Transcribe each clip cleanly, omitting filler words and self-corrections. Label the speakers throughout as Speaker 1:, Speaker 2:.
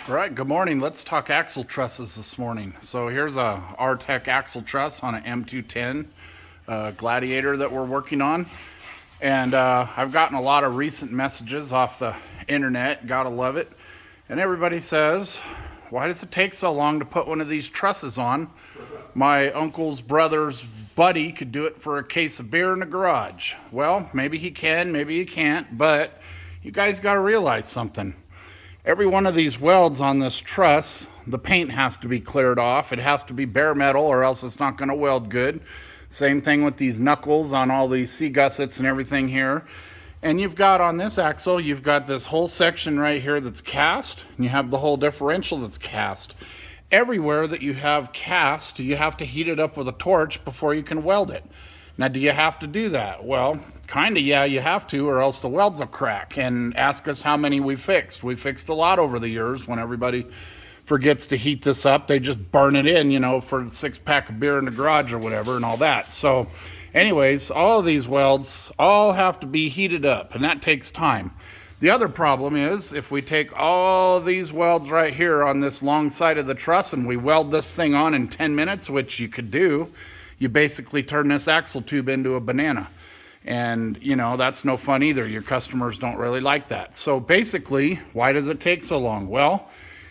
Speaker 1: All right, good morning. Let's talk axle trusses this morning. So here's a R-Tech axle truss on an M210 Gladiator that we're working on. And I've gotten a lot of recent messages off the internet, gotta love it. And everybody says, why does it take so long to put one of these trusses on? My uncle's brother's buddy could do it for a case of beer in the garage. Well, maybe he can, maybe he can't, but you guys gotta realize something. Every one of these welds on this truss, the paint has to be cleared off. It has to be bare metal or else it's not going to weld good. Same thing with these knuckles on all these C-gussets and everything here. And you've got on this axle, you've got this whole section right here that's cast, and you have the whole differential that's cast. Everywhere that you have cast, you have to heat it up with a torch before you can weld it. Now, do you have to do that? Well, kind of, yeah, you have to, or else the welds will crack. And ask us how many we fixed. We fixed a lot over the years. When everybody forgets to heat this up, they just burn it in, for a 6-pack of beer in the garage or whatever and all that. So anyways, all of these welds all have to be heated up, and that takes time. The other problem is if we take all these welds right here on this long side of the truss and we weld this thing on in 10 minutes, which you could do, you basically turn this axle tube into a banana. And, that's no fun either. Your customers don't really like that. So basically, why does it take so long? Well,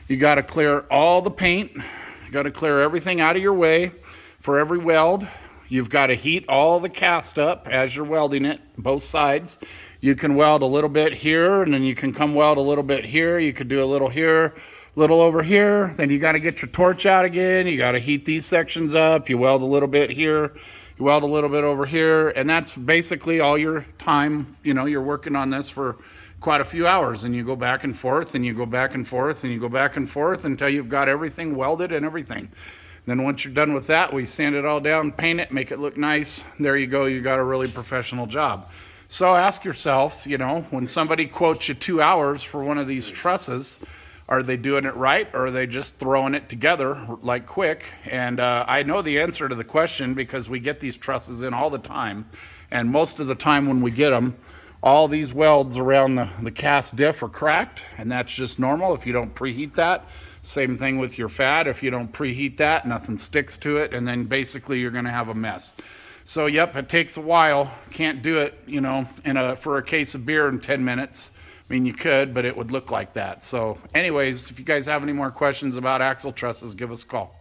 Speaker 1: you got to clear all the paint. You got to clear everything out of your way for every weld. You've got to heat all the cast up as you're welding it, both sides. You can weld a little bit here, and then you can come weld a little bit here. You could do a little here, little over here. Then you got to get your torch out again. You got to heat these sections up. You weld a little bit here. You weld a little bit over here. And that's basically all your time. You're working on this for quite a few hours, and you go back and forth and you go back and forth and you go back and forth until you've got everything welded and everything. Then once you're done with that, we sand it all down, paint it, make it look nice. There you go. You got a really professional job. So ask yourselves, when somebody quotes you 2 hours for one of these trusses, are they doing it right, or are they just throwing it together like quick? And I know the answer to the question because we get these trusses in all the time. And most of the time when we get them, all these welds around the cast diff are cracked, and that's just normal if you don't preheat that. Same thing with your fat. If you don't preheat that, nothing sticks to it, and then basically you're going to have a mess. So, yep, it takes a while. Can't do it, for a case of beer in 10 minutes. I mean, you could, but it would look like that. So anyways, if you guys have any more questions about axle trusses, give us a call.